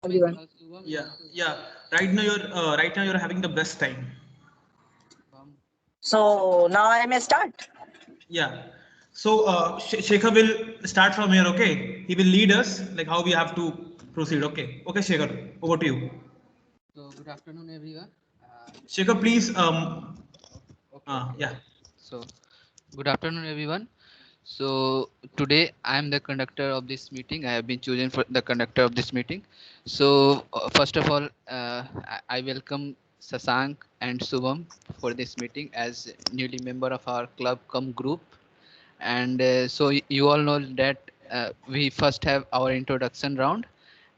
everyone. Yeah, yeah. Right now you're having the best time. So now I may start. Yeah. So Shekhar will start from here. Okay, he will lead us like how we have to proceed. Okay. Okay, Shekhar, over to you. So good afternoon, everyone. Shekhar, please. Yeah. So good afternoon, everyone. So today I am the conductor of this meeting. I have been chosen for the conductor of this meeting. So first of all, I welcome Sasank and Subham for this meeting as newly member of our club come group. And so you all know that we first have our introduction round,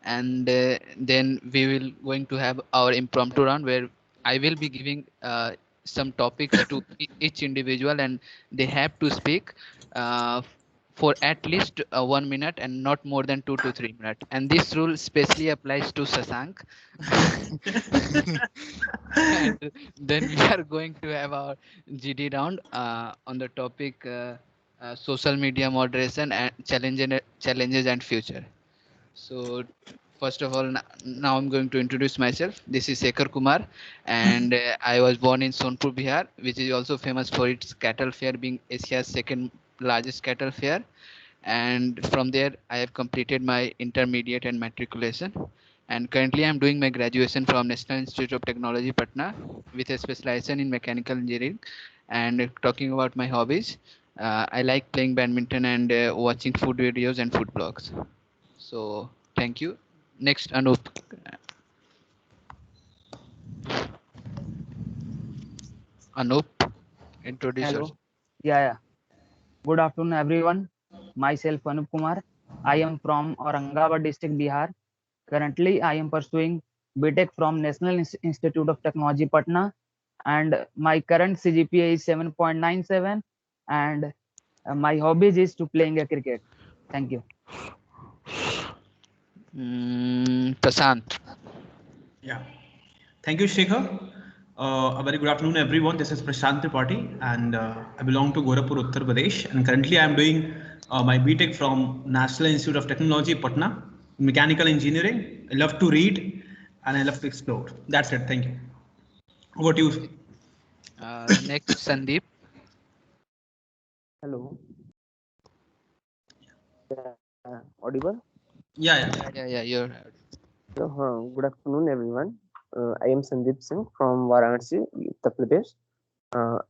and then we will going to have our impromptu round where I will be giving some topics to each individual, and they have to speak for at least 1 minute and not more than 2 to 3 minutes. And this rule especially applies to Sasank. And then we are going to have our GD round on the topic social media moderation and challenges and future. So first of all, now I'm going to introduce myself. This is Sekhar Kumar, and I was born in Sonpur, Bihar, which is also famous for its cattle fair, being Asia's second largest cattle fair. And from there, I have completed my intermediate and matriculation. And currently, I'm doing my graduation from National Institute of Technology, Patna, with a specialization in mechanical engineering. And talking about my hobbies, I like playing badminton and watching food videos and food blogs. So thank you. Next, Anup. Anup, introduce yourself. Hello. Yeah. Good afternoon, everyone. Myself, Anup Kumar. I am from Aurangabad district, Bihar. Currently, I am pursuing BTech from National Institute of Technology, Patna, and my current CGPA is 7.97. And my hobbies is to playing a cricket. Thank you. Prasant. Yeah. Thank you, Shekhar. A very good afternoon, everyone. This is Prashant Tripathi, and I belong to Gorakhpur, Uttar Pradesh. And currently, I am doing my BTech from National Institute of Technology, Patna, Mechanical Engineering. I love to read and I love to explore. That's it. Thank you. Over to you. Next, Sandeep. Hello. Audible? Yeah, yeah. Yeah, you're. So, good afternoon, everyone. I am Sandeep Singh from Varanasi, Uttar Pradesh.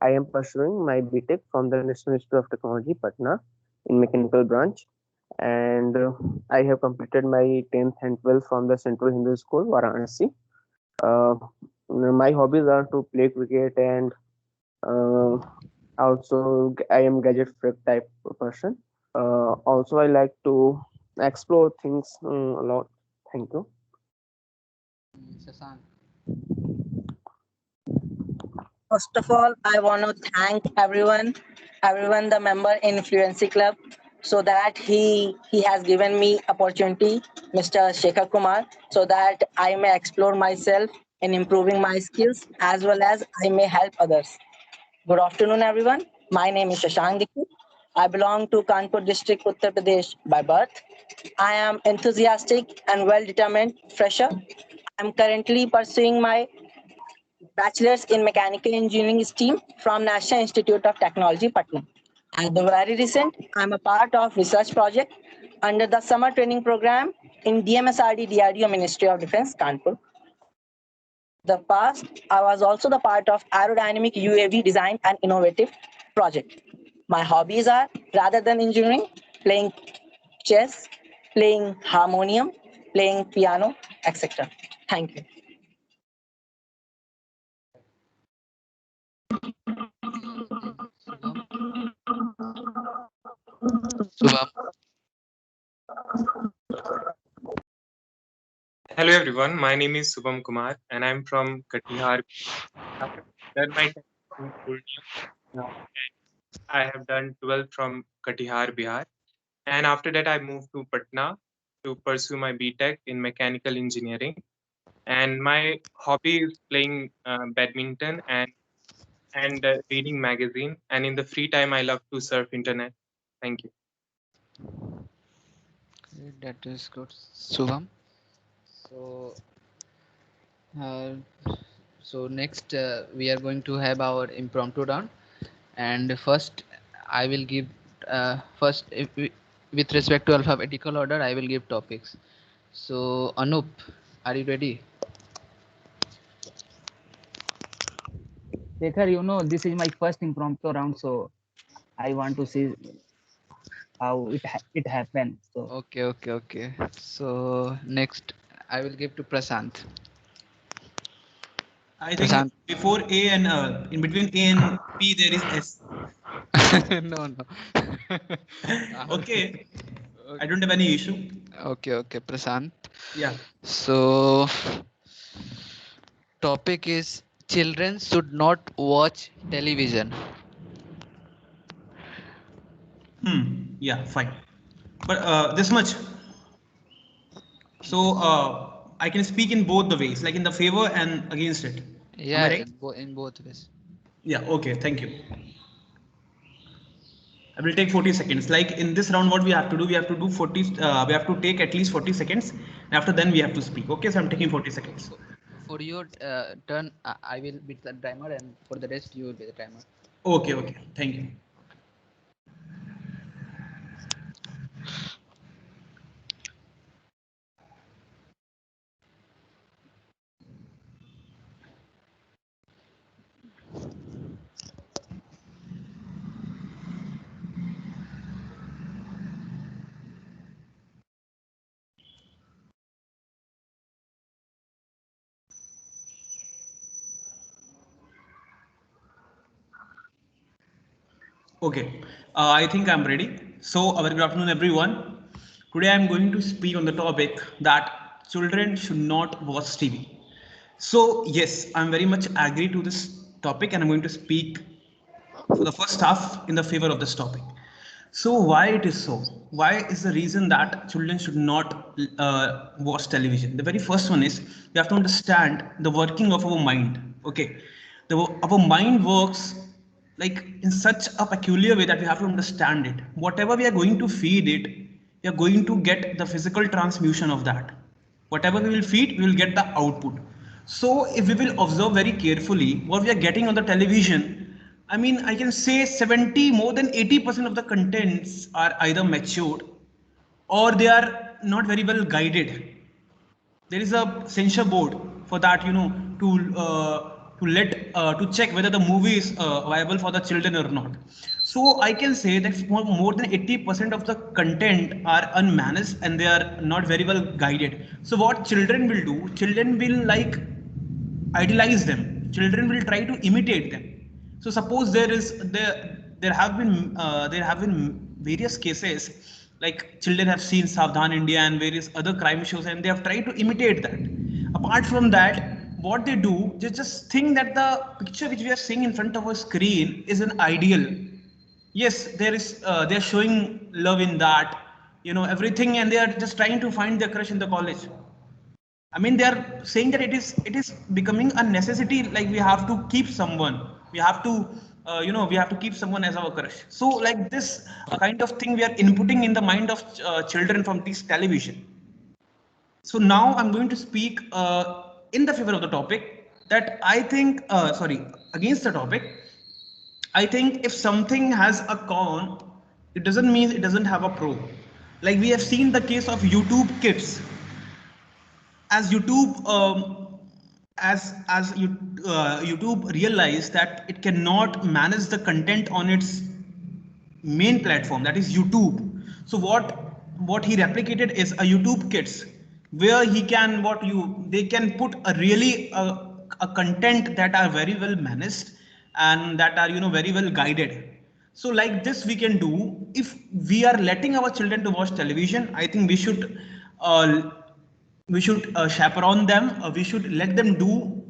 I am pursuing my BTech from the National Institute of Technology, Patna, in mechanical branch, and I have completed my 10th and 12th from the Central Hindu School, Varanasi. Uh, my hobbies are to play cricket and uh, also I am gadget freak type of person. Also, I like to explore things a lot. Thank you. Sasank. First of all, I want to thank everyone the member in Fluency Club, so that he has given me opportunity, Mr. Shekhar Kumar, so that I may explore myself in improving my skills as well as I may help others. Good afternoon, everyone. My name is Shashank Dikshit. I belong to Kanpur district, Uttar Pradesh by birth. I am enthusiastic and well determined fresher. I am currently pursuing my bachelor's in mechanical engineering stream from National Institute of Technology, Patna. At the very recent, I'm a part of research project under the summer training program in DMSRD DRDO Ministry of Defense, Kanpur. The past, I was also the part of aerodynamic UAV design and innovative project. My hobbies are, rather than engineering, playing chess, playing harmonium, playing piano, etc. Thank you. Then Subham. Subham. Hello everyone, my name is Subham Kumar and I'm from Katihar. I have done my 10th in Purnia. I have done 12th from Katihar, Bihar. And after that, I moved to Patna to pursue my BTech in mechanical engineering. And my hobby is playing badminton and reading magazine. And in the free time, I love to surf internet. Thank you. That is good. Subham. So, uh, so next we are going to have our impromptu round, and first I will give first with respect to alphabetical order I will give topics. So Anup, are you ready? Shekhar, this is my first impromptu round, so I want to see how it happened. So Okay, okay, okay. So next I will give to Prasant. I think Prasant. before A and in between A and P there is S. No, no. Okay, I Okay, don't have any issue. okay, Prasant. Yeah. So topic is children should not watch television. Yeah, fine. But this much. So Yes. I can speak in both the ways, like in the favor and against it. Am I Yeah, right? in both ways. Yeah. Okay. Thank you. I will take 40 seconds. Like in this round, what we have to do, we have to do 40. We have to take at least 40 seconds. And after then, we have to speak. Okay. So I'm taking 40 seconds. For, for your turn, I will be the timer, and for the rest, you will be the timer. Okay. Okay. Thank you. Okay, I think I'm ready. So, a very good afternoon, everyone. Today, I'm going to speak on the topic that children should not watch TV. So, yes, I'm very much agree to this topic, and I'm going to speak for the first half in the favor of this topic. So, why it is so? Why is the reason that children should not watch television? The very first one is we have to understand the working of our mind. Okay, our mind works like in such a peculiar way that we have to understand it. Whatever we are going to feed it, we are going to get the physical transmutation of that. Whatever we will feed, we will get the output. So if we will observe very carefully what we are getting on the television, I mean, I can say 70, more than 80% of the contents are either matured or they are not very well guided. There is a censor board for that, to let to check whether the movie is viable for the children or not. So I can say that more than 80% of the content are unmanaged and they are not very well guided. So what children will do, children will like idealize them, children will try to imitate them. So suppose there have been various cases, like children have seen Savdhan India and various other crime shows and they have tried to imitate that. Apart from that, what they do, they just think that the picture which we are seeing in front of a screen is an ideal. Yes, they're showing love in that, everything, and they are just trying to find their crush in the college. I mean, they are saying that it is becoming a necessity. Like we have to keep someone. We have to, we have to keep someone as our crush. So, like this kind of thing, we are inputting in the mind of children from this television. So now I'm going to speak in the favor of the topic that I think, sorry, against the topic. I think if something has a con, it doesn't mean it doesn't have a pro. Like we have seen the case of YouTube Kids. As YouTube as YouTube realized that it cannot manage the content on its main platform, that is YouTube. So what he replicated is a YouTube Kids, where he can what you they can put a really a content that are very well managed and that are very well guided. So like this we can do if we are letting our children to watch television. I think uh, we should chaperone them. We should let them do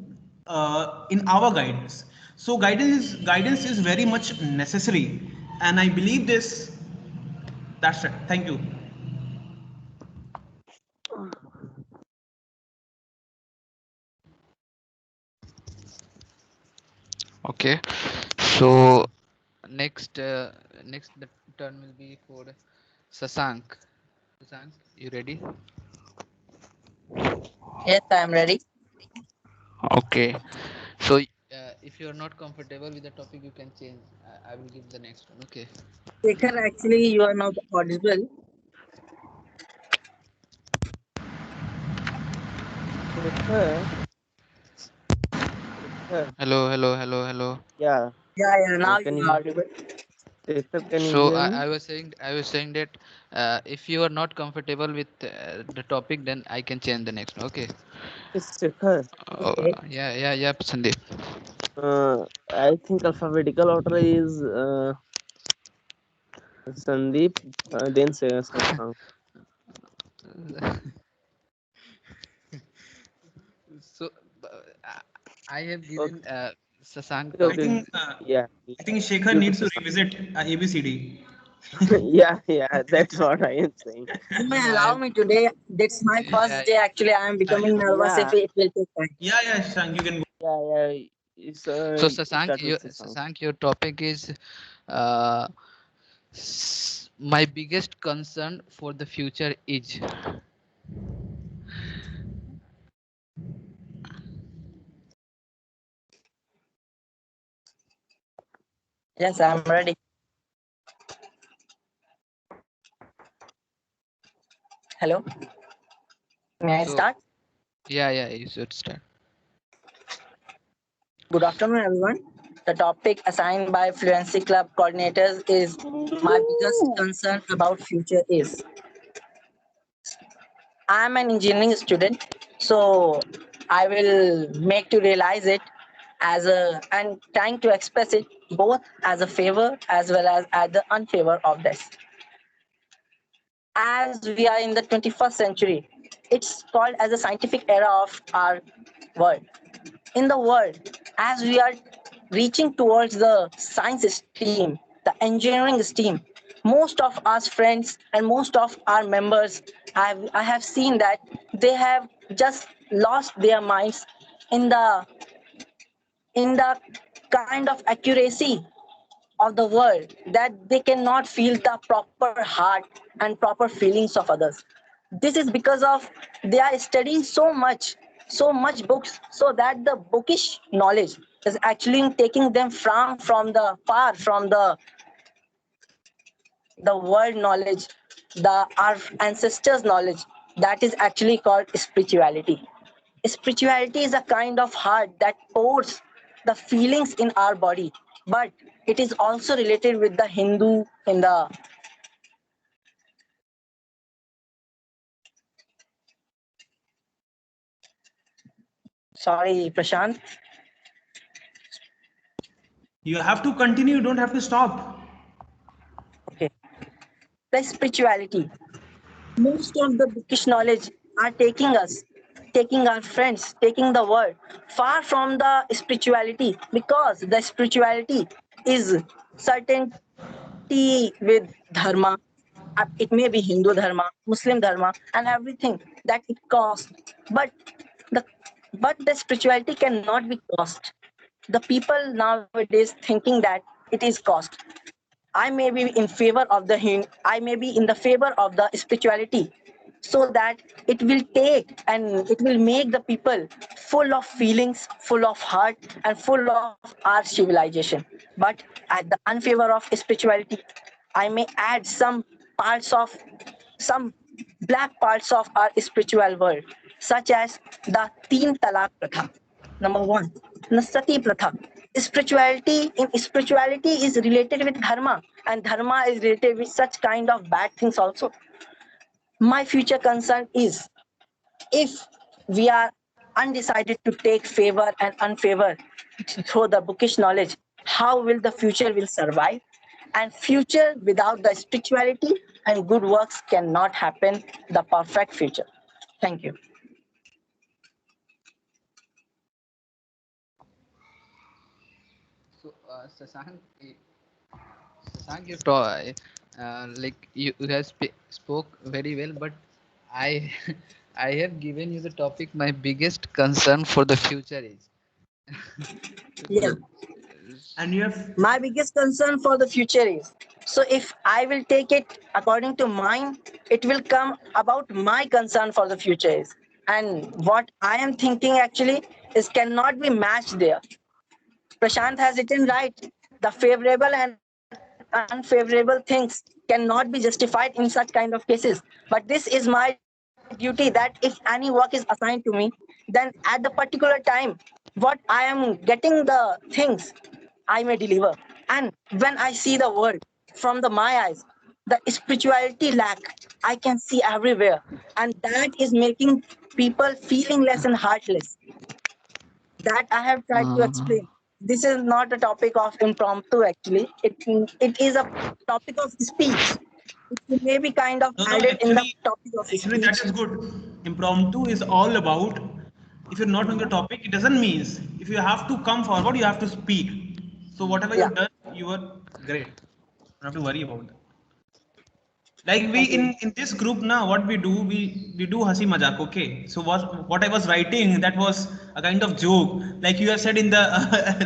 in our guidance. So guidance is very much necessary, and I believe this. That's it. Thank you. Okay. So next the turn will be for Sasank. Sasank, you ready? Yes, I am ready. Okay. So if you are not comfortable with the topic, you can change. I will give the next one. Okay. Shekhar, actually, you are not audible. Shekhar, Shekhar, Hello. yeah, Yeah, now can you you are hear? audible. Shekhar, can you So hear me? I was saying that if you are not comfortable with the topic, then I can change the next one. Okay. Yes, Shekhar. Okay. Yeah, Sandeep. I think alphabetical order is Sandeep, then Shashank. So I have Okay, given Sasank I okay, topic. think yeah, I think Shekhar give to needs to Shashank. revisit ABCD. Yeah, that's what I am saying. You may No, I allow have. me today. It's my Yeah, first day. Actually, I am becoming nervous if Yeah, it will take time. Yeah, Shashank, you can go. yeah. It's so Sasank, start with Shashank. Your topic is uh, my biggest concern for the future is. Yes, I am ready. Hello. May I So start? yeah, you should start. Good afternoon, everyone. The topic assigned by Fluency Club coordinators is my biggest concern about future is. I am an engineering student, so I will make to realize it as a and trying to express it both as a favor as well as the unfavor of this. As we are in the 21st century, it's called as a scientific era of our world. In the world, as we are reaching towards the science stream, the engineering stream, most of us friends and most of our members, I have seen that they have just lost their minds in the kind of accuracy of the world that they cannot feel the proper heart and proper feelings of others. This is because of they are studying so much books, so that the bookish knowledge is actually taking them from the far from the world knowledge, the our ancestors knowledge, that is actually called spirituality. Spirituality is a kind of heart that pours the feelings in our body, but it is also related with the Hindu in the. Sorry, Prashant. You have to continue, you don't have to stop. Okay. The spirituality. Most of the bookish knowledge are taking us, taking our friends, taking the world far from the spirituality, because the spirituality is certainty with dharma. It may be Hindu dharma, Muslim dharma, and everything that it costs. But the the spirituality cannot be cost. The people nowadays thinking that it is cost. I may be in favor of I may be in the favor of the spirituality, so that it will take and it will make the people full of feelings, full of heart, and full of our civilization. But at the unfavor of spirituality, I may add some black parts of our spiritual world, such as the Teen Talak Pratha. Number one, the Sati Pratha. Spirituality is related with dharma, and dharma is related with such kind of bad things also. My future concern is, if we are undecided to take favor and unfavor through the bookish knowledge, how will the future will survive? And future without the spirituality and good works cannot happen the perfect future. Thank you. So Sasank, you talk, like you have spoke very well, but I I have given you the topic. My biggest concern for the future is. Yeah. So, And you have My biggest concern for the future is, so if I will take it according to mine, it will come about my concern for the future is. and what I am thinking actually is cannot be matched there. Prashant has written right. The favorable and unfavorable things cannot be justified in such kind of cases. But this is my duty that if any work is assigned to me, then at the particular time, what I am getting the things I may deliver. And when I see the world from the my eyes, the spirituality lack I can see everywhere, and that is making people feeling less and heartless. That I have tried to Uh, explain. This is not a topic of impromptu actually. It is a topic of speech. It may be kind of No, no, added in the topic of actually that speech. is good. Impromptu is all about if you're not on the topic, it doesn't mean if you have to come forward, you have to speak. So whatever Yeah. you've done, you were great. Don't have to worry about that. Like we Thank you. in this group now, what we do hasi majak. Okay, so what I was writing, that was a kind of joke. Like you have said in the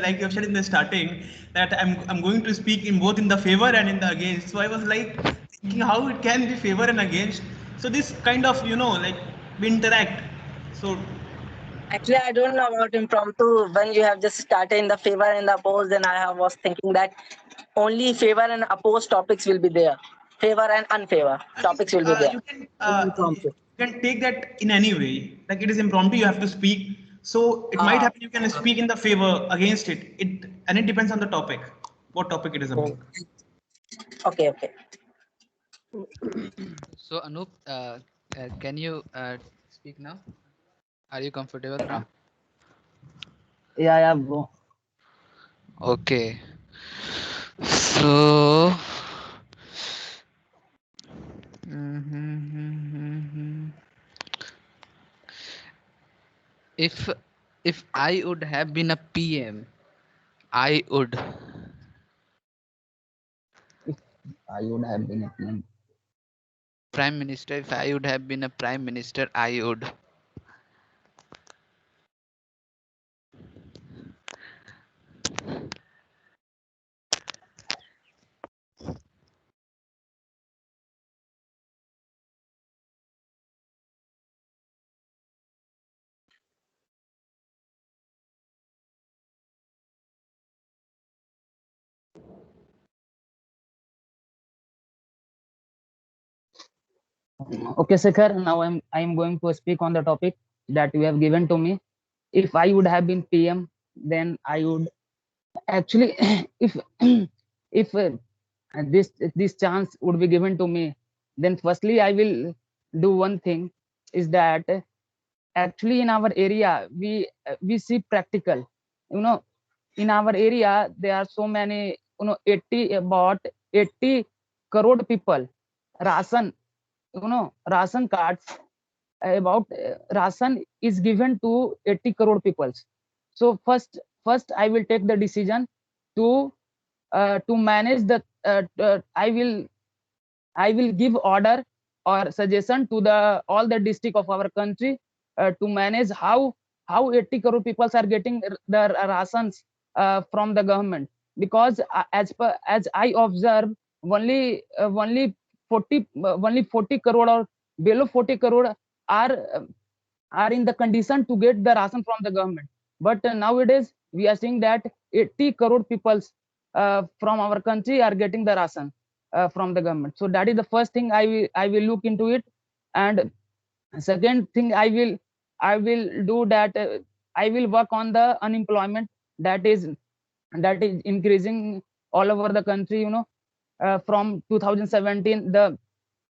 like you have said in the starting that I'm going to speak in both in the favor and in the against. So I was like thinking how it can be favor and against. So this kind of like we interact. So Actually, I don't know about impromptu. When you have just started in the favor and the opposed, then was thinking that only favor and opposed topics will be there. Favor and unfavor topics will be there. In you impromptu. can take that in any way. Like it is impromptu, you have to speak. So it might Ah, happen you can speak in the favor against it. It depends on the topic, what topic it is about. okay, okay. so Anup, can you speak now? Are you comfortable now? Yeah, bro. Okay. So. If I would have been a PM, I would. I would have been a PM. Prime Minister, if I would have been a Prime Minister, I would. Okay, Shekhar. Now I'm going to speak on the topic that you have given to me. If I would have been PM, then I would actually, if if this chance would be given to me, then firstly I will do one thing, is that actually in our area we see practical. You know, in our area there are so many, 80 crore people ration, ration cards, about ration is given to 80 crore people. So first I will take the decision to manage the I will give order or suggestion to the all the district of our country, to manage how 80 crore people are getting the rations from the government. Because as I observe, only 40 crore or below 40 crore are are in the condition to get the ration from the government. But nowadays we are seeing that 80 crore people from our country are getting the ration from the government. So that is the first thing I will look into it. And second thing I will do that, I will work on the unemployment that is increasing all over the country. From 2017 the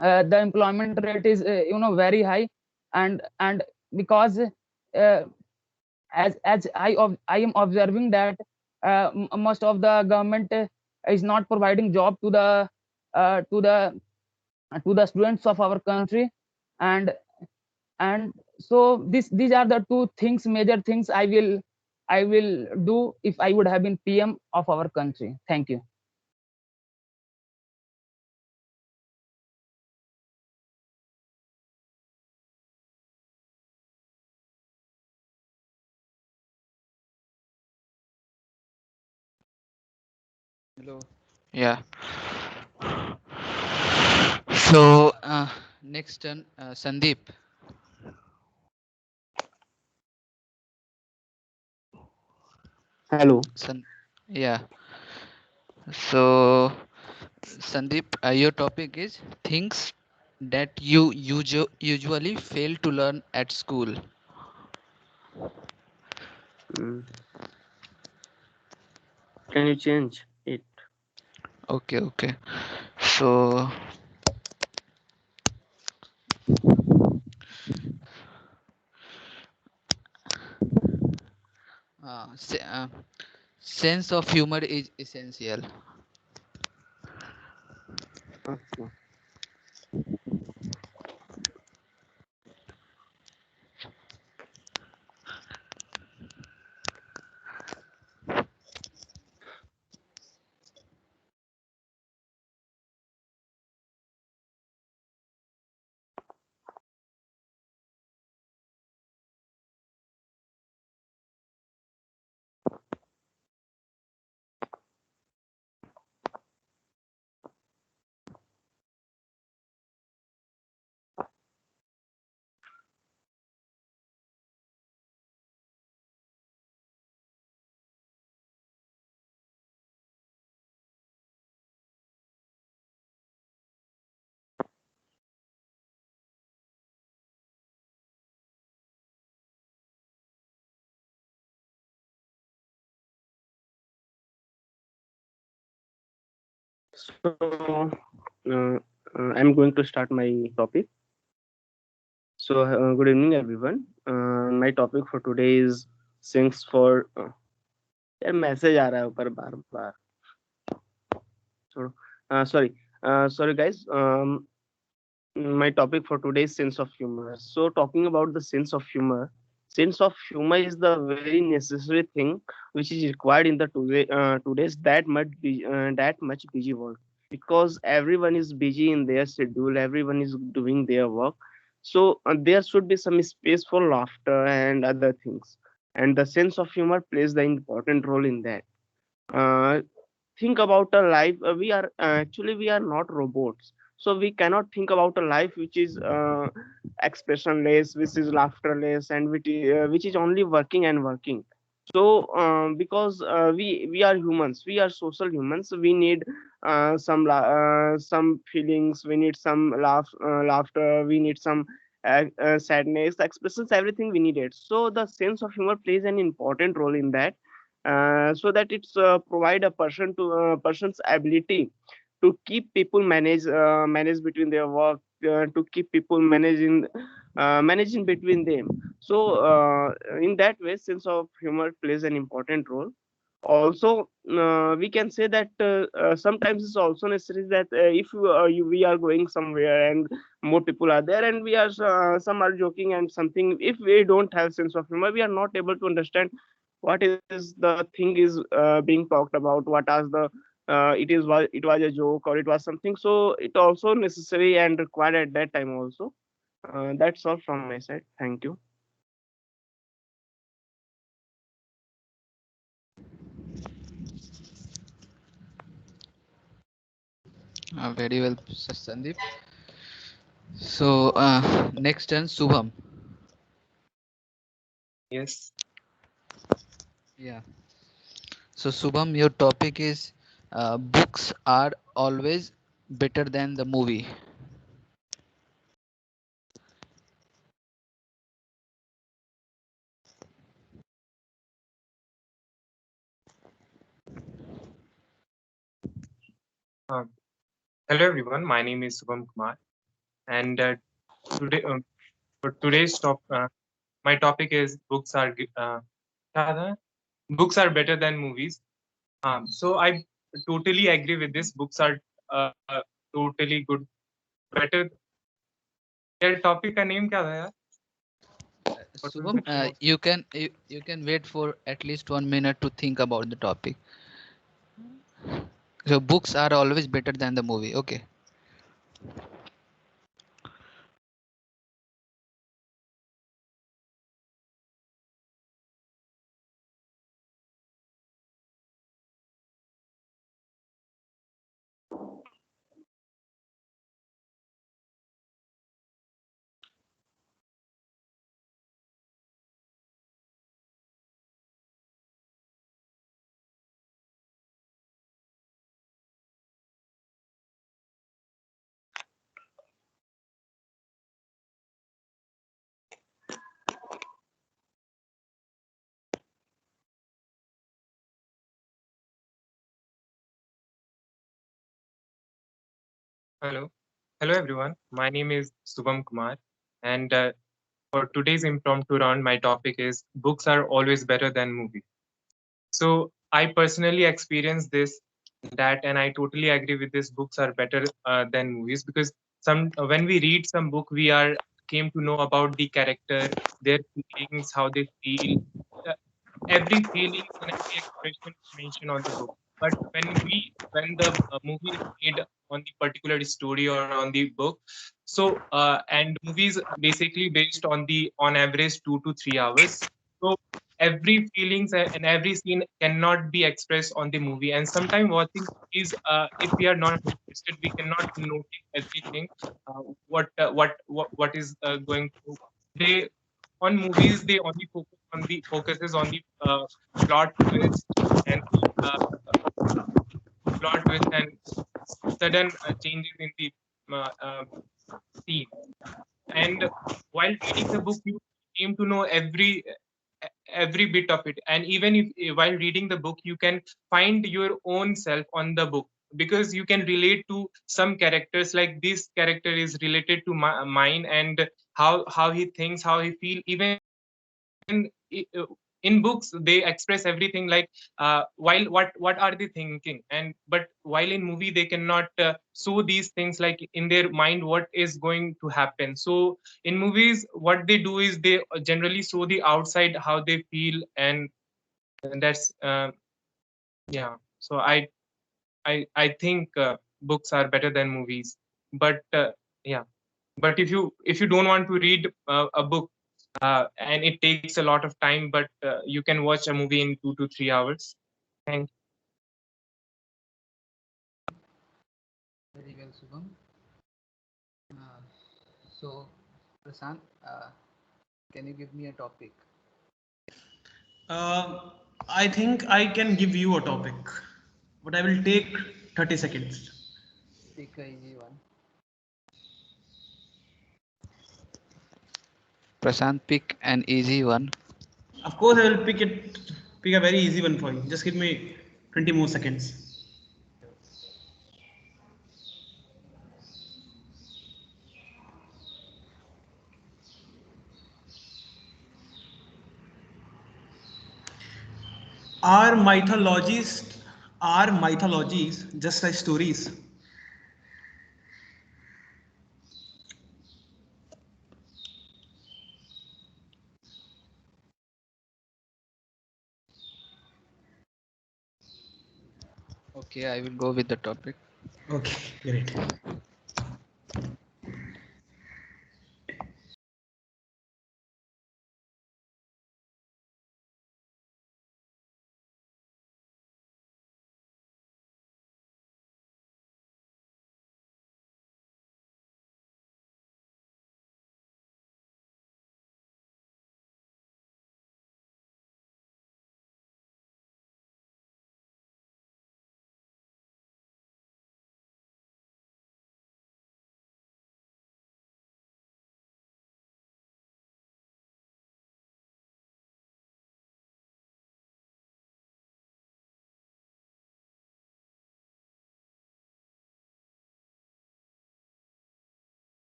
employment rate is very high. And because I am observing that most of the government is not providing job to the uh, to the to the students of our country. And and so these are the two things, major things I will do if I would have been PM of our country. Thank you. Hello. Yeah. So next turn, Sandeep. Hello. Yeah. So, Sandeep, your topic is things that you usually fail to learn at school. Mm, can you change it? Okay, okay. So, uh, se- uh, sense of humor is essential. Okay. So, I'm going to start my topic. So, good evening, everyone. My topic for today is thanks for. यार message आ रहा है ऊपर बार बार. छोड़ो. Sorry. Sorry, guys. My topic for today is sense of humor. So, talking about the sense of humor is the very necessary thing which is required in the today's that much busy world, because everyone is busy in their schedule, everyone is doing their work. So, there should be some space for laughter and other things, and the sense of humor plays the important role in that. Uh, think about a life, we are not robots, so we cannot think about a life which is expressionless, which is laughterless, and which is only working and working. So because we are humans, we are social humans, we need some feelings, we need some laughter, we need some sadness expressions, everything we need it. So the sense of humor plays an important role in that, so that it's provide a person's ability to keep people manage between their work, to keep people managing between them. So in that way, sense of humor plays an important role. Also, we can say that sometimes it's also necessary that if we are going somewhere and more people are there, and we are some are joking and something, if we don't have sense of humor, we are not able to understand what is the thing is being talked about, what are the it was a joke or it was something. So it also necessary and required at that time also. That's all from my side. Thank you. Very well, Sandeep. So, next turn, Subham. Yes. Yeah. So, Subham, your topic is books are always better than the movie. Uh, Hello, everyone. My name is Subham Kumar, and today for today's my topic is क्या था? Books are better than movies. So I totally agree with this. Books are totally good, better. यार topic का name क्या था यार? What was Subham, the name of? you can wait for at least 1 minute to think about the topic. So, books are always better than the movie. Okay. Hello. Hello, everyone. My name is Subham Kumar. And for today's impromptu round, my topic is books are always better than movies. So I personally experienced this, that, and I totally agree with this. Books are better than movies because when we read some book, we are came to know about the character, their feelings, how they feel, uh, every feeling and every expression is mentioned on the book. But when the movie is made on the particular story or on the book, so and movies basically based on the on average 2 to 3 hours. So every feelings and every scene cannot be expressed on the movie. And sometimes watching movies, if we are not interested, we cannot notice everything. What is going to they on movies, they only focuses on the plot twist and the plot twist and sudden changes in the scene. And while reading the book, you came to know every bit of it. And even if while reading the book, you can find your own self on the book, because you can relate to some characters, like this character is related to mine, and how he thinks, how he feel. Even in books they express everything, like while what are they thinking, and but while in movie they cannot show these things, like in their mind what is going to happen. So in movies what they do is they generally show the outside how they feel, and that's yeah. So I think books are better than movies. But yeah, but if you don't want to read a book, and it takes a lot of time, but you can watch a movie in 2 to 3 hours. Thank Very well, Subham. So, Prasant, can you give me a topic? I think I can give you a topic, but I will take 30 seconds. Pick a easy one. Prasant, pick an easy one. Of course, I will pick a very easy one for you. Just give me 20 more seconds. Are mythologies just like stories? Okay, I will go with the topic. Okay, great.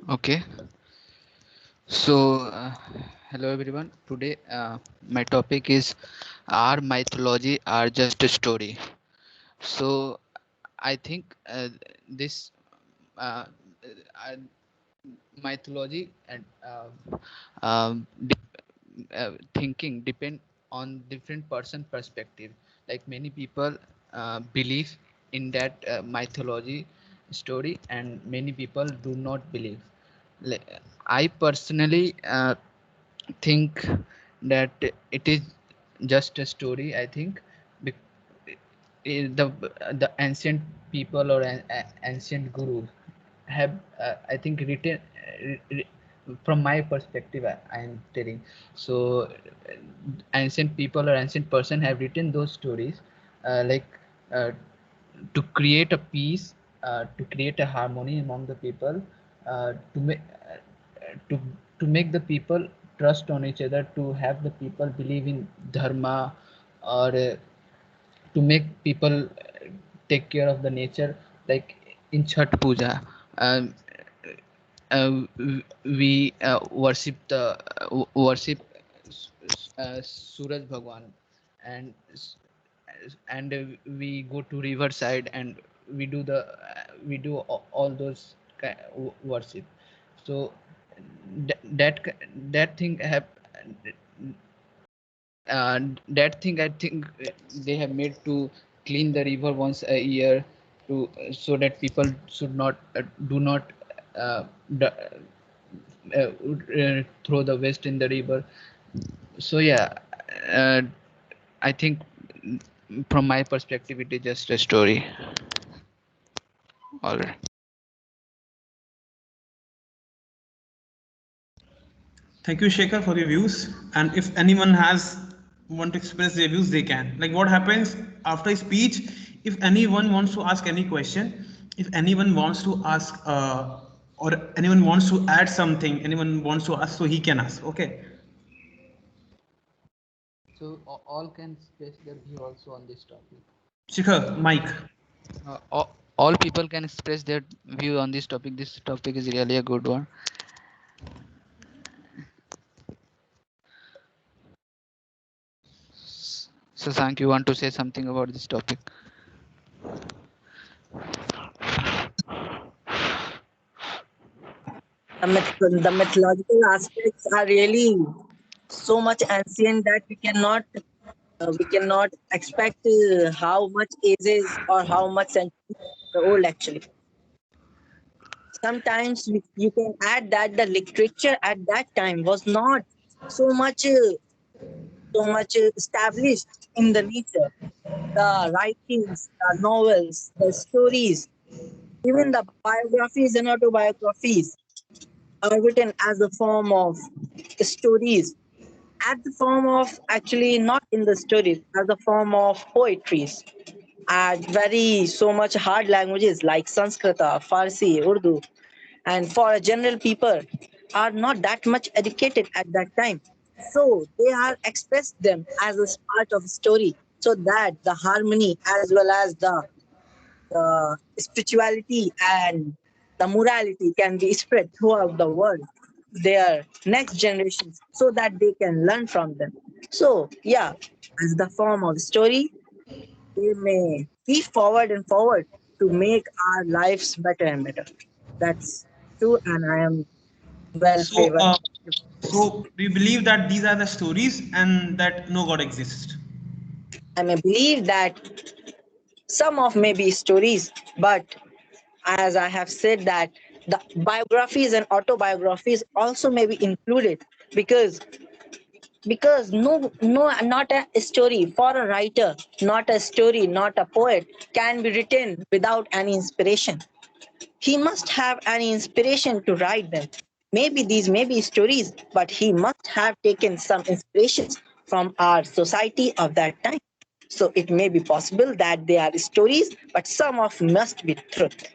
Okay. So, hello everyone. Today, my topic is: Are mythology are just a story? So, I think this uh, uh, mythology and thinking depend on different person perspective. Like many people believe in that mythology story, and many people do not believe. I personally think that it is just a story. I think the ancient people or ancient gurus have I think written from my perspective I am telling. So ancient people or ancient person have written those stories, like uh, to create a peace, to create a harmony among the people, to make to to make the people trust on each other, to have the people believe in dharma, or to make people take care of the nature, like in Chhat Puja. Um, we worship Suraj Bhagwan, and we go to riverside and we do all those worship. So that thing have that thing I think they have made to clean the river once a year, to so that people should not do not uh, throw the waste in the river. So yeah, uh, I think from my perspective it is just a story. All right. Thank you, Shekhar, for your views. And if anyone has want to express their views, they can. Like what happens after a speech, if anyone wants to ask any question, if anyone wants to ask or anyone wants to add something, anyone wants to ask, so he can ask. Okay. So all can express their view also on this topic. Shekhar, Mike. All people can express their view on this topic. This topic is really a good one. So, thank you. Want to say something about this topic? The mythological aspects are really so much ancient that we cannot expect how much ages or how much centuries are old actually. Sometimes you can add that the literature at that time was not so much established in the nature. The writings, the novels, the stories, even the biographies and autobiographies are written as a form of stories, as the form of actually not in the stories, as a form of poetries, and very so much hard languages like Sanskrita, Farsi, Urdu, and for general people are not that much educated at that time. So they are expressed them as a part of story, so that the harmony as well as the spirituality and the morality can be spread throughout the world, their next generations, so that they can learn from them. So yeah, as the form of story, they may be forward and forward to make our lives better and better. That's true, and I am well So, favored. so do you believe that these are the stories and that no God exists? I may believe that some of maybe stories, but as I have said that the biographies and autobiographies also may be included, because no not a story for a writer, not a story, not a poet can be written without any inspiration. He must have any inspiration to write them. Maybe these may be stories, but he must have taken some inspirations from our society of that time. So it may be possible that they are stories, but some of must be truth.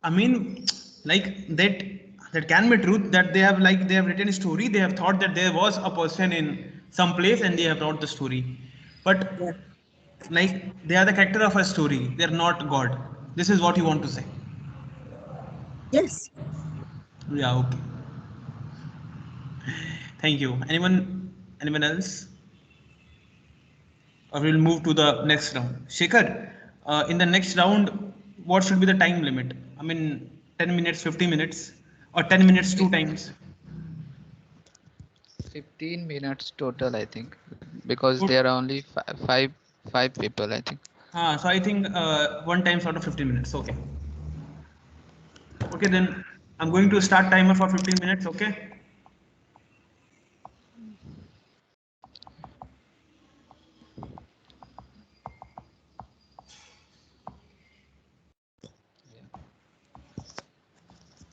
I mean, like that can be truth that they have written a story. They have thought that there was a person in some place and they have wrote the story, but Yeah. like they are the character of a story. They are not God. This is what you want to say. Yes. Yeah. Okay. Thank you. Anyone else? Or we'll move to the next round. Shekhar, in the next round, what should be the time limit? I mean, 10 minutes, 50 minutes, or 10 minutes two times? 15 minutes total, I think, because there are only five people, I think. So I think one time sort of 15 minutes. Okay. Okay, then I'm going to start timer for 15 minutes. Okay.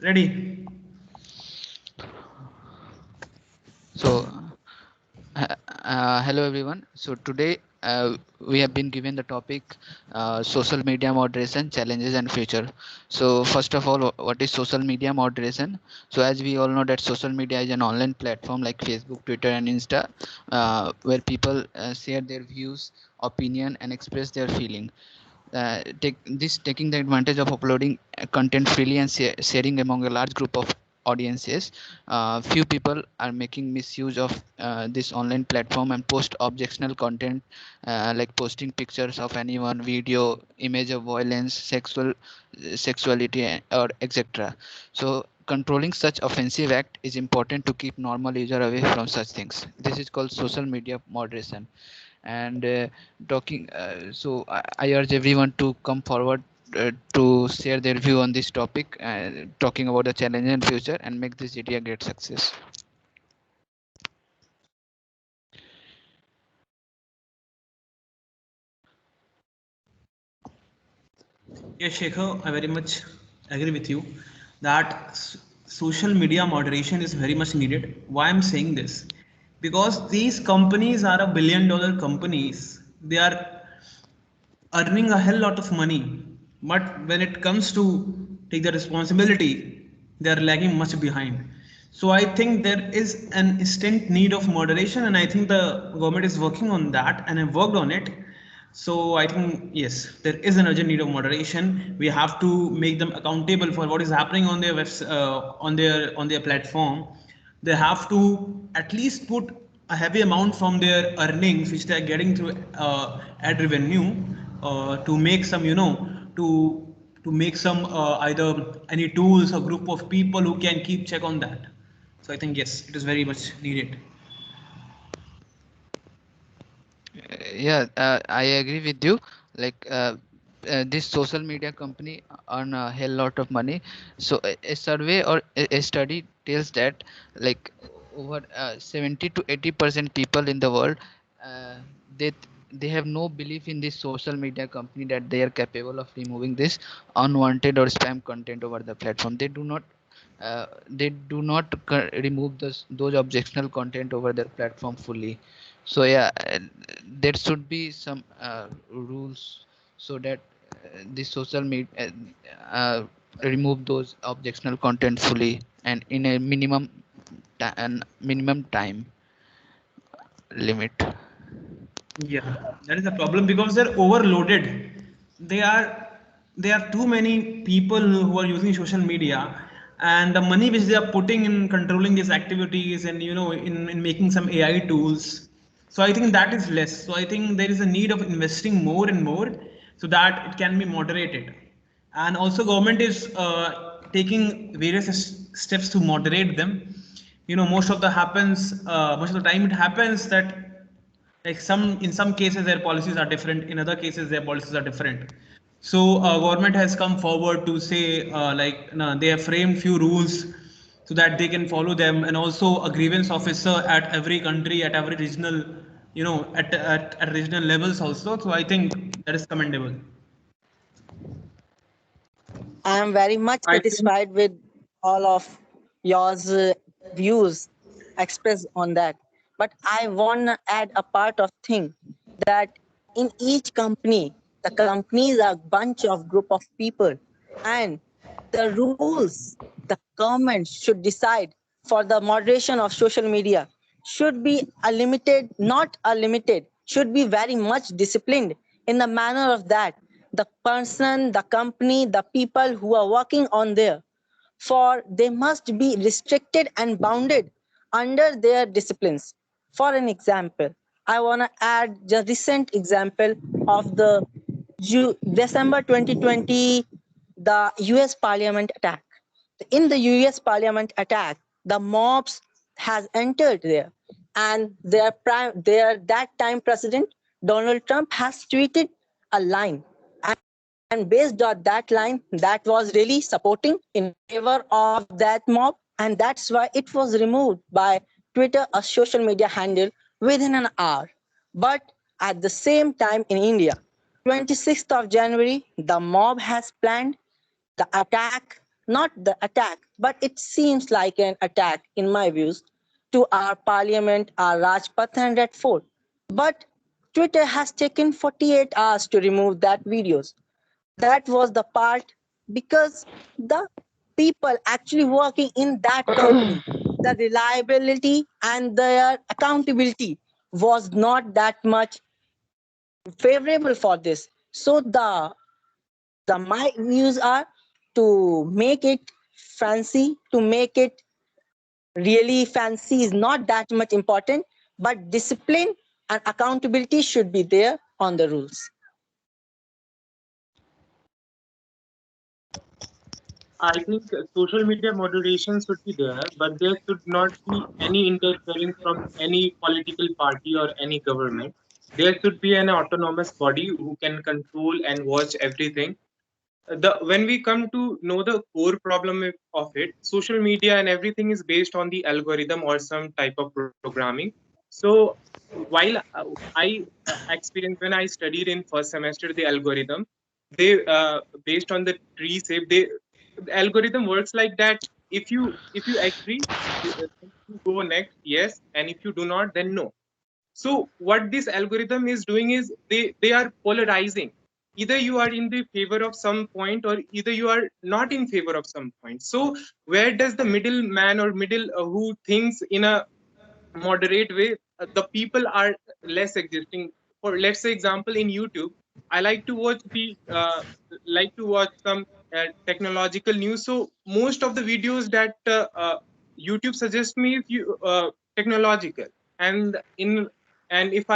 Ready? So, hello everyone. So today we have been given the topic social media moderation challenges and future. So first of all, what is social media moderation? So as we all know that social media is an online platform like Facebook, Twitter and Insta, where people share their views, opinion and express their feeling. Taking the advantage of uploading content freely and sharing among a large group of audiences. Few people are making misuse of this online platform and post objectionable content, like posting pictures of anyone, video, image of violence, sexuality or etc. So controlling such offensive act is important to keep normal user away from such things. This is called social media moderation. And talking so I urge everyone to come forward to share their view on this topic, talking about the challenge and future, and make this GT a great success. Yes, Shekhar, I very much agree with you that social media moderation is very much needed. Why I'm saying this? Because these companies are a billion-dollar companies. They are earning a hell lot of money, but when it comes to take the responsibility, they are lagging much behind. So I think there is an instant need of moderation, and I think the government is working on that, and have worked on it. So I think yes, there is an urgent need of moderation. We have to make them accountable for what is happening on their on their platform. They have to at least put a heavy amount from their earnings, which they are getting through ad revenue, to make some, to make some either any tools or group of people who can keep check on that. So I think yes, it is very much needed. Yeah, I agree with you. Like this social media company earn a hell lot of money. So a survey or a study tells that like over 70 to 80% people in the world, uh, they they have no belief in this social media company that they are capable of removing this unwanted or spam content over the platform. They do not remove those objectionable content over their platform fully. So yeah, there should be some rules so that the social media remove those objectionable content fully and in a minimum time limit. Yeah, that is a problem because they're overloaded. They are there are too many people who are using social media, and the money which they are putting in controlling these activities and in making some AI tools. So I think that is less. So I think there is a need of investing more and more so that it can be moderated. And also government is taking various steps to moderate them. Most of the time it happens that like in some cases their policies are different, in other cases their policies are different. So government has come forward to say no, they have framed few rules so that they can follow them, and also a grievance officer at every country, at every regional, at regional levels also. So I think that is commendable. I am very much I think satisfied with all of yours views expressed on that. But I want to add a part of thing that in each company, the companies are a bunch of group of people, and the rules the government should decide for the moderation of social media should be a limited, not a limited, should be very much disciplined in the manner of that the person, the company, the people who are working on there, for they must be restricted and bounded under their disciplines. For an example, I want to add the recent example of the December 2020, the US Parliament attack. In the US Parliament attack, the mobs has entered there, and their that time president Donald Trump has tweeted a line, and based on that line, that was really supporting in favor of that mob, and that's why it was removed by Twitter, a social media handle, within an hour. But at the same time in India, 26th of January, the mob has planned the attack, not the attack, but it seems like an attack in my views, to our parliament, our Rajpath and Red Fort. But Twitter has taken 48 hours to remove that videos. That was the part because the people actually working in that company, the reliability and their accountability was not that much favorable for this. So the my views are to make it fancy, to make it really fancy is not that much important, but discipline and accountability should be there on the rules. I think social media moderation should be there, but there should not be any interference from any political party or any government. There should be an autonomous body who can control and watch everything. The when we come to know the core problem of it, social media and everything is based on the algorithm or some type of programming. So while I experienced when I studied in first semester the algorithm, they based on the tree shape, the algorithm works like that. If you agree, you go next yes, and if you do not, then no. So what this algorithm is doing is they are polarizing. Either you are in the favor of some point or either you are not in favor of some point. So where does the middle man or middle who thinks in a moderate way, the people are less existing. For let's say example in YouTube, I like to watch some technological news. So most of the videos that YouTube suggests me is technological. And in and if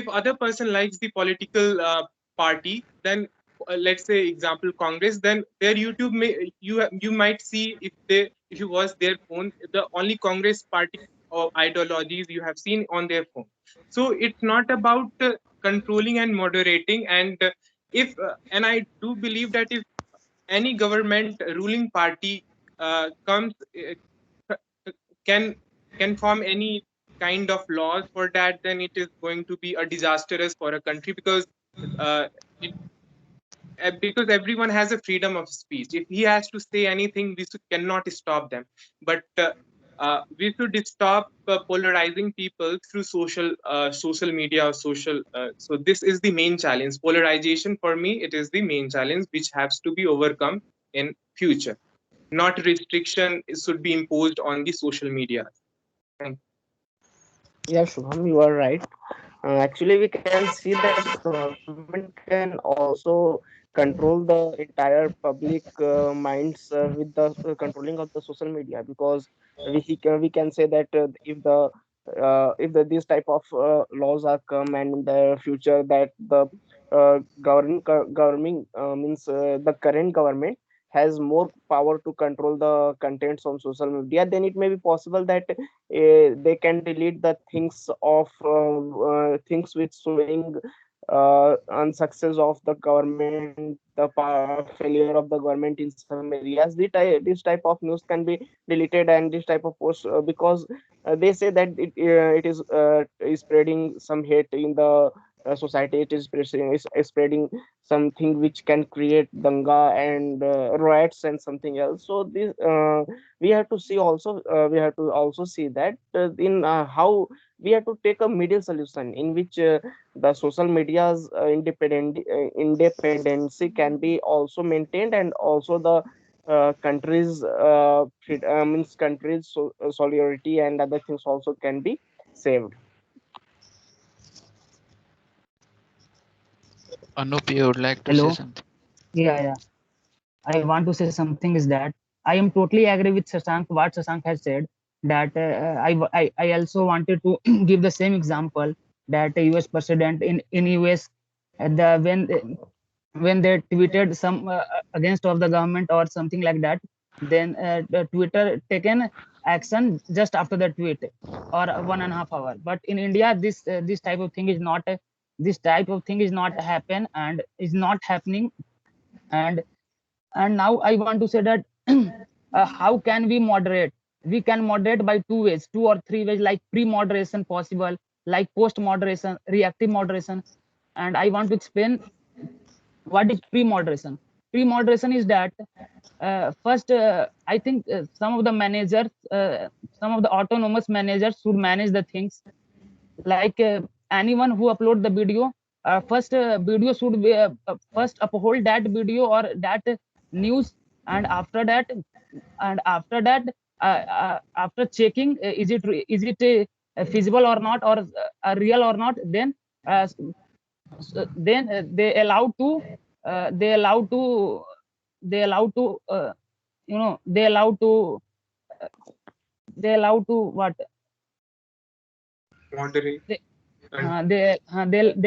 other person likes the political party, then let's say example Congress, then their YouTube you might see, if you watch their phone, the only Congress party or ideologies you have seen on their phone. So it's not about controlling and moderating. And if and I do believe that if any government ruling party comes can form any kind of laws for that, then it is going to be a disastrous for a country, because uh, it, because everyone has a freedom of speech. If he has to say anything, cannot stop them. But we should stop polarizing people through social media or social. So this is the main challenge. Polarization for me, it is the main challenge which has to be overcome in future. Not restriction should be imposed on the social media. Thank you. Yeah, Shubham, you are right. Actually, we can see that government can also control the entire public minds with the controlling of the social media, because we can say that if these type of laws are come and in the future, that the governing means the current government has more power to control the contents on social media, then it may be possible that they can delete the things of things which showing unsuccess of the government, the failure of the government in some areas. This type of news can be deleted, and this type of post because they say that it is spreading some hate in the society. It is spreading something which can create danga and riots and something else. So this we have to also see that in how we have to take a middle solution in which the social media's independency can be also maintained, and also the means countries solidarity and other things also can be saved. Anup, you would like to say Hello. something? Yeah. I want to say something is that I am totally agree with Sasank, what Sasank has said, that I also wanted to give the same example, that US president in US, the when they tweeted some against of the government or something like that, then the Twitter taken action just after the tweet or 1.5 hour. But in India, this type of thing is not this type of thing is not happen and is not happening. And now I want to say that how can we moderate? We can moderate by two ways, two or three ways, like pre-moderation possible, like post-moderation, reactive moderation. And I want to explain what is pre-moderation. Pre-moderation is that first, I think some of the managers, some of the autonomous managers should manage the things, like anyone who upload the video, first video should be first uphold that video or that news, and after that, after checking, is it feasible or not, or real or not, then they allow to they allow to they allow to they allow to what Moderate. they And they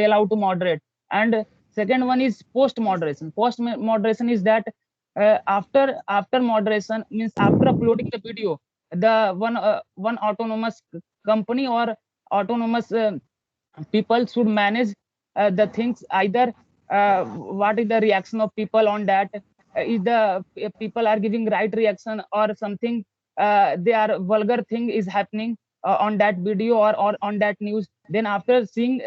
allow to moderate. And second one is post moderation. Moderation is that after moderation means after uploading the video, the one autonomous company or autonomous people should manage the things, either what is the reaction of people on that, is the people are giving right reaction, or something they are vulgar thing is happening on that video, or on that news. Then after seeing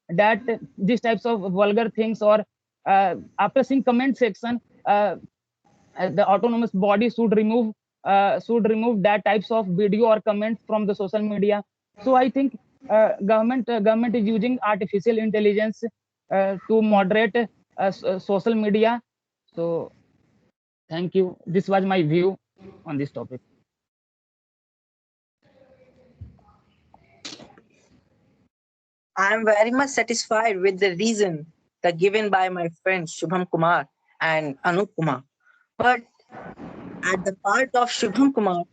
that these types of vulgar things, or after seeing comment section, the autonomous body should remove that types of video or comments from the social media. So I think government is using artificial intelligence to moderate social media. So thank you. This was my view on this topic. I am very much satisfied with the reason that given by my friends Shubham Kumar and Anup Kumar. But at the part of Shubham Kumar,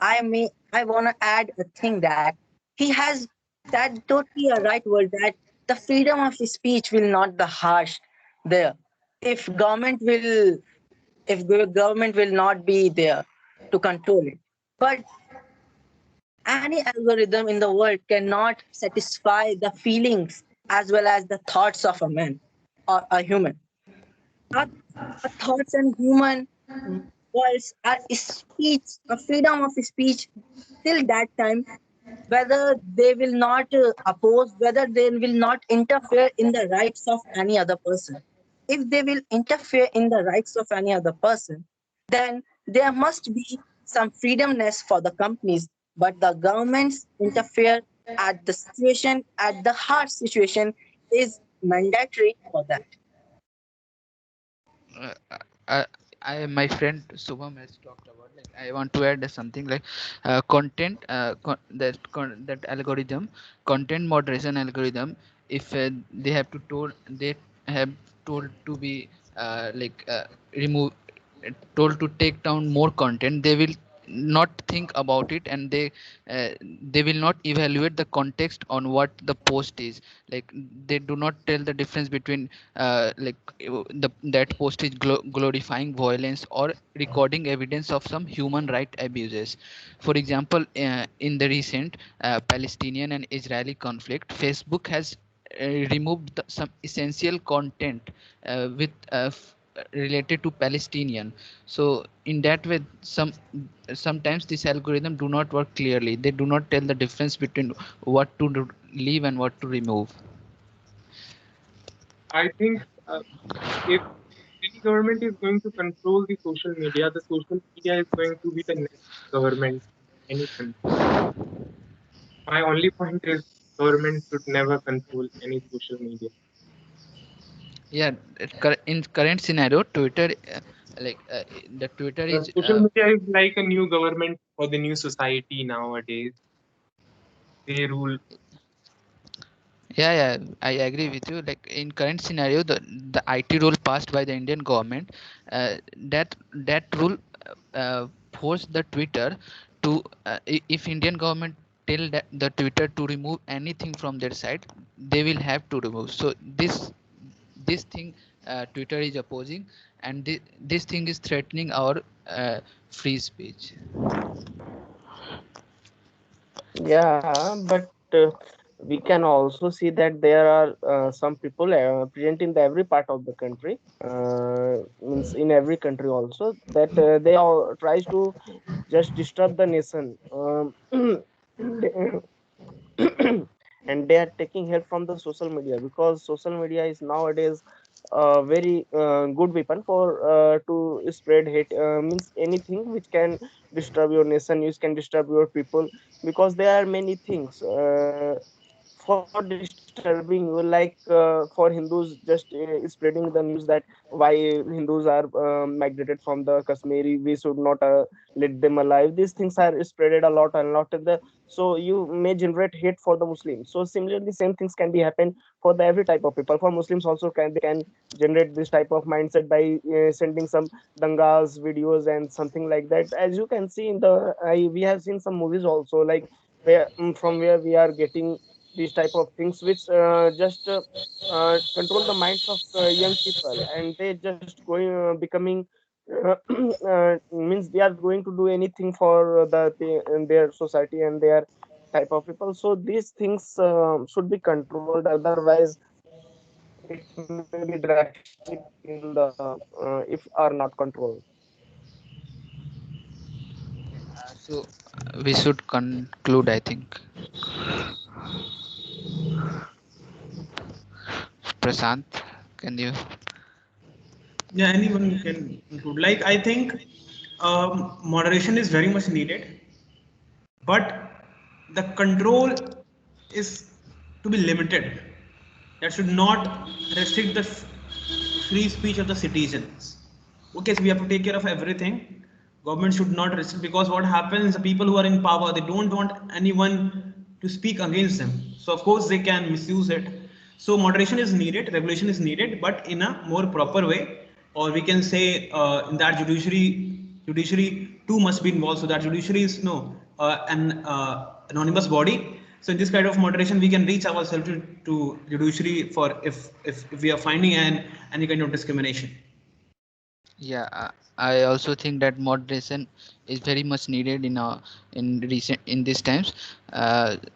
I wanna add a thing that he has that totally a right word, that the freedom of speech will not be harsh there. If government will if the government will not be there to control it. But any algorithm in the world cannot satisfy the feelings as well as the thoughts of a man or a human. Our, our thoughts and human worlds are speech, a freedom of speech till that time, whether they will not oppose, whether they will not interfere in the rights of any other person. If they will interfere in the rights of any other person, then there must be some freedomness for the companies. But the governments interfere at the situation, at the hard situation, is mandatory for that. uh, uh, my friend Subham has talked about, like, I want to add something like that algorithm, content moderation algorithm, if they have to told they have told to be remove told to take down more content, they will not think about it, and they will not evaluate the context on what the post is. Like, they do not tell the difference between that post is glorifying violence or recording evidence of some human right abuses. For example, in the recent Palestinian and Israeli conflict, Facebook has removed some essential content related to Palestinian. So in that way, sometimes this algorithm do not work clearly. They do not tell the difference between what to leave and what to remove. I think if any government is going to control the social media is going to be the next government in any country. My only point is government should never control any social media. Yeah, in current scenario, Twitter, the Twitter is Social media is like a new government for the new society nowadays. They rule. yeah, I agree with you. Like, in current scenario, the IT rule passed by the Indian government, that rule forced the Twitter to if Indian government tell that the Twitter to remove anything from their site, they will have to remove. So this thing Twitter is opposing, and this thing is threatening our free speech. Yeah, but we can also see that there are some people present in the every part of the country, means in every country also, that they all tries to just disturb the nation. And and they are taking help from the social media, because social media is nowadays a very good weapon for to spread hate, means anything which can disturb your nation, which can disturb your people, because there are many things for disturbing you, like for Hindus, just spreading the news that why Hindus are migrated from the Kashmiri, we should not let them alive. These things are spreaded a lot and lot of the, so you may generate hate for the Muslims. So similarly, same things can be happen for the every type of people. For Muslims also, can they can generate this type of mindset by sending some dangas videos and something like that. As you can see in the we have seen some movies also, like where from where we are getting these type of things, which just control the minds of young people, and they just going becoming uh, means they are going to do anything for in their society and their type of people. So these things should be controlled, otherwise it may be drastic in the if are not controlled. We should conclude, I think. Prashant, can you? Yeah, anyone can include. Like, I think moderation is very much needed, but the control is to be limited. That should not restrict the free speech of the citizens. Okay, so we have to take care of everything. Government should not restrict, because what happens, the people who are in power, they don't want anyone to speak against them. So of course they can misuse it. So moderation is needed, regulation is needed, but in a more proper way, or we can say in that judiciary too must be involved. So that judiciary is no an anonymous body. So in this kind of moderation, we can reach ourselves to judiciary for if we are finding any kind of discrimination. Yeah, I also think that moderation is very much needed in these times.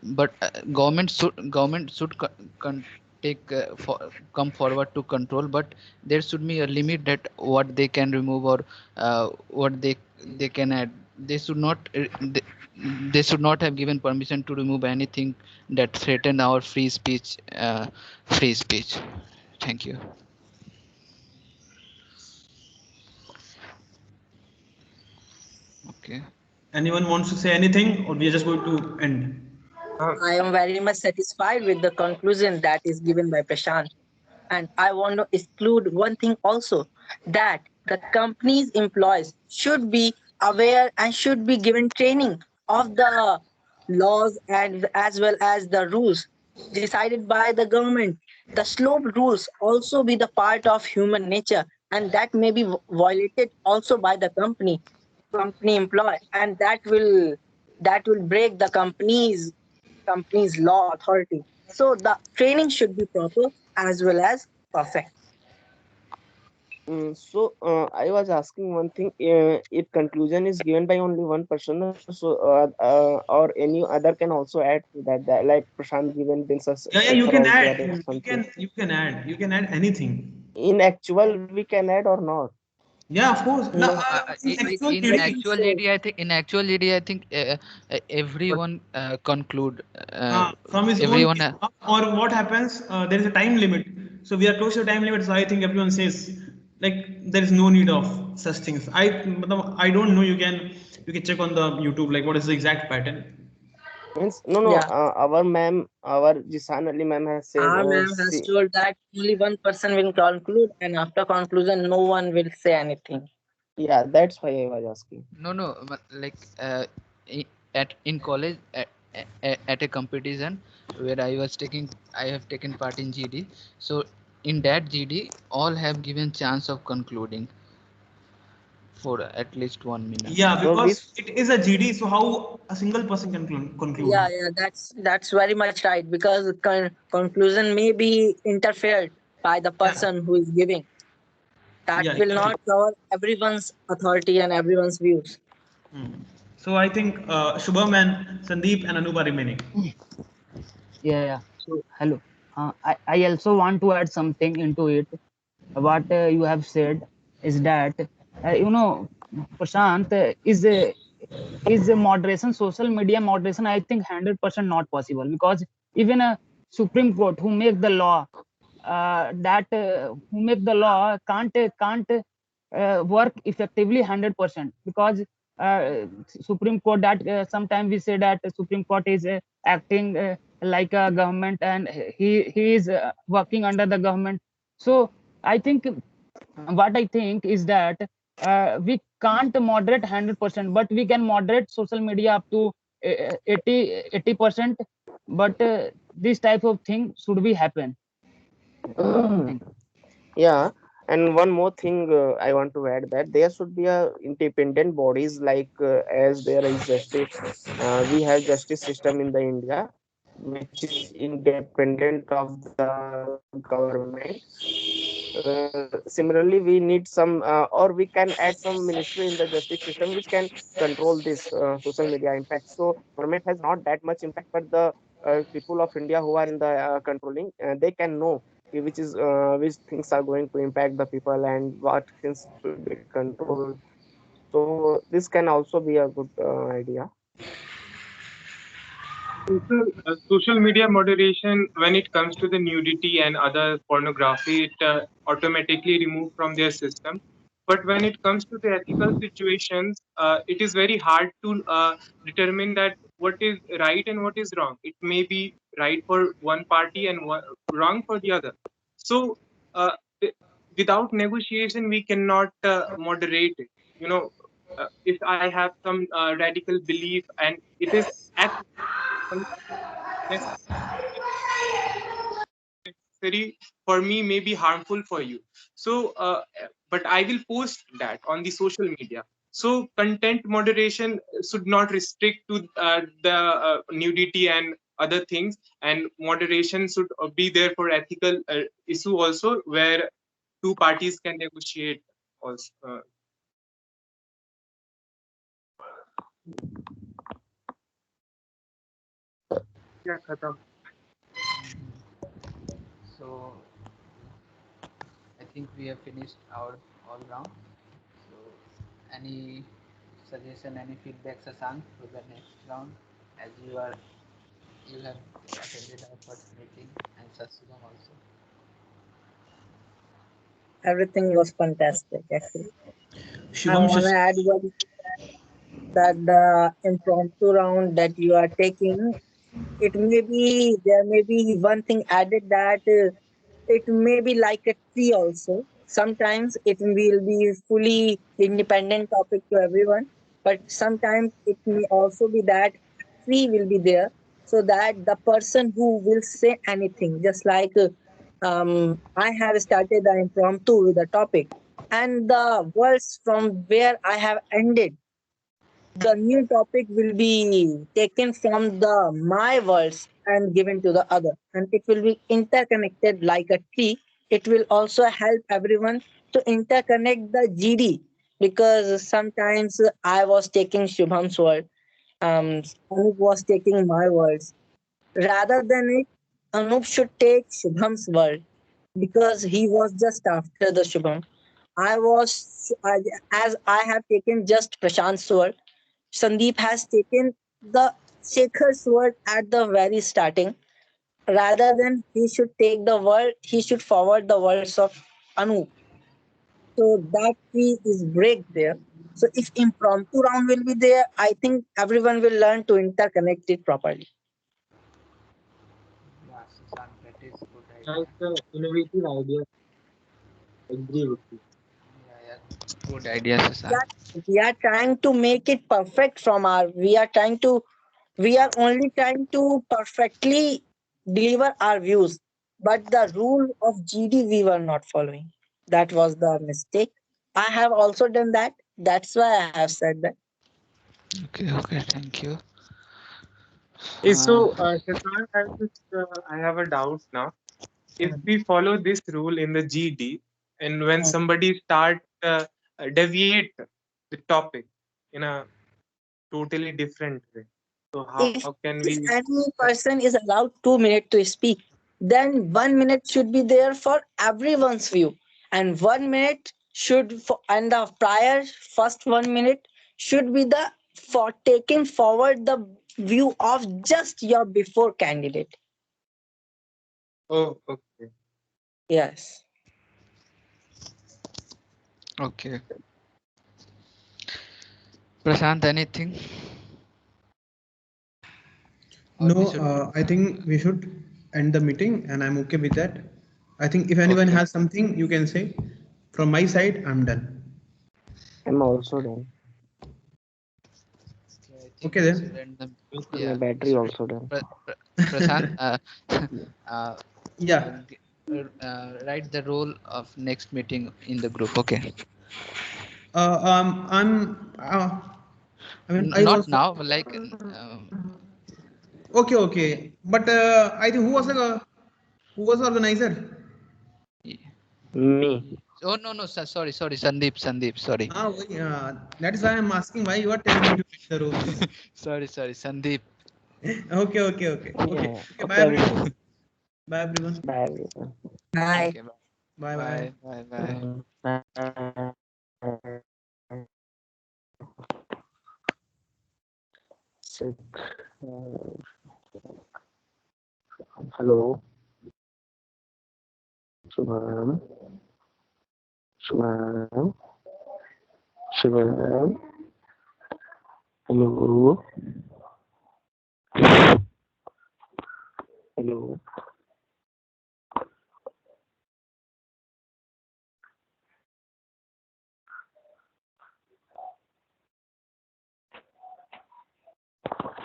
But government should take come forward to control, but there should be a limit that what they can remove, or what they can add. They should not they should not have given permission to remove anything that threaten our free speech. Free speech. Thank you. Okay. Anyone wants to say anything, or we are just going to end? I am very much satisfied with the conclusion that is given by Prashant. And I want to exclude one thing also, that the company's employees should be aware and should be given training of the laws and as well as the rules decided by the government. The slope rules also be the part of human nature, and that may be violated also by the company employee, and that will break the company's law authority. So the training should be proper as well as perfect. So I was asking one thing. If conclusion is given by only one person, so or any other can also add to that like Prashant given, then Yeah, Shekhar you can also add. added something. You can add anything. In actual, we can add or not? Yeah, of course. No, No, in actual In I GD, think actual so. GD, I think everyone conclude. from his own Everyone. or what happens, there is a time limit. So we are close to the time limit. So I think everyone says like there is no need of such things. I don't know. You can check on the YouTube like what is the exact pattern. Means no. Yeah, Our ma'am, our Jisan Ali ma'am has said. our ma'am has told that only one person will conclude, and after conclusion, no one will say anything. Yeah, that's why I was asking. No, but like in college at a competition where I have taken part in GD. So in that GD, all have given chance of concluding for at least 1 minute. Yeah, So we because it is a GD. So how a single person can conclude? Yeah, that's very much right, because conclusion may be interfered by the Yeah, person who is giving. That yeah, will exactly. not cover everyone's authority and everyone's views. Hmm. So I think Shubham and Sandeep and Anup are remaining. Yeah. So hello. I also want to add something into it. What you have said is that Prashant is a moderation, social media moderation. I think 100% not possible, because even a Supreme Court who make the law, who make the law can't work effectively 100%, because Supreme Court, that sometimes we say that the Supreme Court is acting like a government, and he is working under the government. So I think what I think is that we can't moderate 100%, but we can moderate social media up to 80%. But this type of thing should be happen. Thank Yeah, and one more thing I want to add, that there should be a independent bodies, like as there is justice, we have justice system in the India, which is independent of the government. Similarly, we need some, or we can add some ministry in the justice system which can control this social media impact. So government has not that much impact, but the people of India who are in the controlling, they can know which things are going to impact the people and what things should be controlled. So this can also be a good idea. Social media moderation, when it comes to the nudity and other pornography, it automatically removed from their system. But when it comes to the ethical situations, it is very hard to determine that what is right and what is wrong. It may be right for one party and wrong for the other. So uh, without negotiation, we cannot moderate it. You know, if I have some radical belief and it is necessary for me may be harmful for you. So but I will post that on the social media. So content moderation should not restrict to the nudity and other things, and moderation should be there for ethical issue also, where two parties can negotiate also. Yeah, khatam. So I think we have finished our all round. So any suggestion, any feedback, Sasank, for the next round, as you have attended our first meeting, and Sasugam also. Everything was fantastic, actually. I Shubham, want to add one, that the impromptu round that you are taking, it may be, there may be one thing added, that it may be like a tree also. Sometimes it will be fully independent topic to everyone, but sometimes it may also be that tree will be there, so that the person who will say anything, just like I have started the impromptu with a topic, and the words from where I have ended, the new topic will be taken from the my words and given to the other, and it will be interconnected like a tree. It will also help everyone to interconnect the GD, because sometimes I was taking Shubham's word, Anup was taking my words. Rather than it, Anup should take Shubham's word, because he was just after the Shubham. As I have taken just Prashant's word, Sandeep has taken the Shekhar's word at the very starting. Rather than he should take the word, he should forward the words of Anup. So that tree is break there. So if impromptu round will be there, I think everyone will learn to interconnect it properly. Yeah, Sasank, that is good idea. That's the innovative idea. Agree with you. Yeah, yeah, good idea, Sasank. We are trying to make it perfect from our, we are only trying to perfectly deliver our views, but the rule of GD we were not following. That was the mistake. I have also done that. That's why I have said that. Okay, okay, thank you. So, Shashank, I have a doubt now. If we follow this rule in the GD, and when somebody start deviate the topic in a totally different way, so if how can if we? any person is allowed 2 minutes to speak, then 1 minute should be there for everyone's view, and 1 minute should for, and the prior first 1 minute should be the for taking forward the view of just your before candidate. Oh, okay. Yes. Okay. Prashant, anything? Or we No, should- I think we should end the meeting, and I'm okay with that. I think if anyone Okay. has something, you can say. From my side, I'm done. I'm also done. Okay, I think Okay we then. should end the. My Yeah. battery also done. Prashant, Yeah. write the role of next meeting in the group. Okay. I'm. I mean, I Not also. now, like Okay, okay. But I think who was the organizer? Me. oh no, sorry, Sandeep, sorry. That is why I'm asking why you are telling me to pick the role. sorry, Sandeep. Okay, okay, okay, okay. Yeah. Okay, bye Okay, everyone. Bye everyone. bye everyone. Bye. Okay, Bye bye. bye. Six. Hello. Shubham. Shubham. Shubham. Hello. Hello.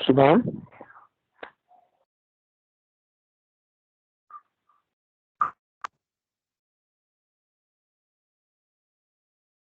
Shubham.